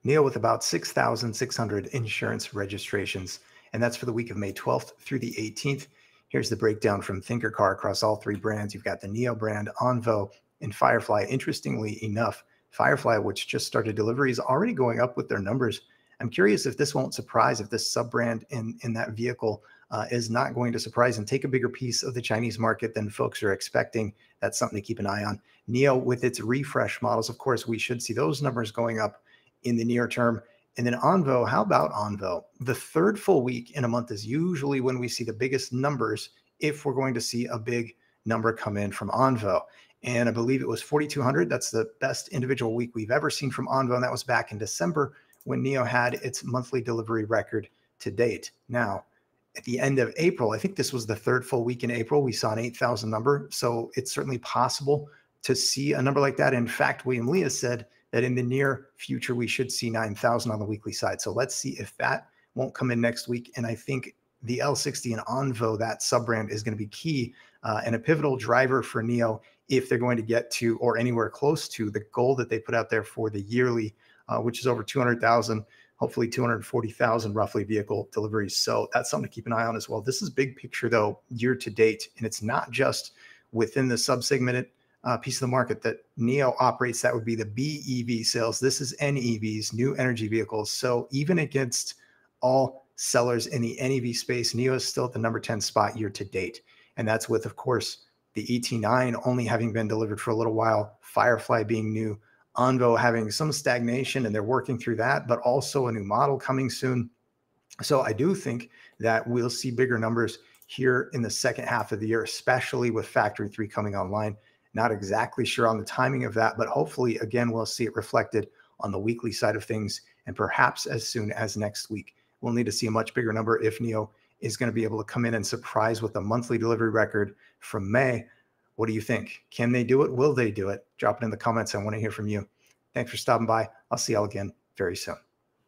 NIO with about 6,600 insurance registrations, and that's for the week of May 12th through the 18th. Here's the breakdown from ThinkerCar across all three brands. You've got the NIO brand, Onvo, and Firefly. Interestingly enough, Firefly, which just started delivery, is already going up with their numbers. I'm curious if this won't surprise, if this sub-brand in that vehicle is not going to surprise and take a bigger piece of the Chinese market than folks are expecting. That's something to keep an eye on. NIO with its refresh models, of course, we should see those numbers going up in the near term. And then Onvo, how about Onvo? The third full week in a month is usually when we see the biggest numbers if we're going to see a big number come in from Onvo. And I believe it was 4,200. That's the best individual week we've ever seen from Onvo. And that was back in December when NIO had its monthly delivery record to date. Now, at the end of April, I think this was the third full week in April, we saw an 8,000 number. So it's certainly possible to see a number like that. In fact, William Lee has said that in the near future, we should see 9,000 on the weekly side. So let's see if that won't come in next week. And I think the L60 and Onvo, that sub-brand, is going to be key and a pivotal driver for NIO if they're going to get to or anywhere close to the goal that they put out there for the yearly, which is over 200,000, hopefully 240,000 roughly vehicle deliveries. So that's something to keep an eye on as well. This is big picture though, year to date. And it's not just within the sub-segmented piece of the market that NIO operates. That would be the BEV sales. This is NEVs, new energy vehicles. So even against all sellers in the NEV space, NIO is still at the number 10 spot year to date. And that's with, of course, the ET9 only having been delivered for a little while, Firefly being new, Onvo having some stagnation, and they're working through that, but also a new model coming soon. So I do think that we'll see bigger numbers here in the second half of the year, especially with Factory 3 coming online. Not exactly sure on the timing of that, but hopefully, again, we'll see it reflected on the weekly side of things, and perhaps as soon as next week. We'll need to see a much bigger number if NIO is going to be able to come in and surprise with a monthly delivery record from May. What do you think? Can they do it? Will they do it? Drop it in the comments. I want to hear from you. Thanks for stopping by. I'll see y'all again very soon.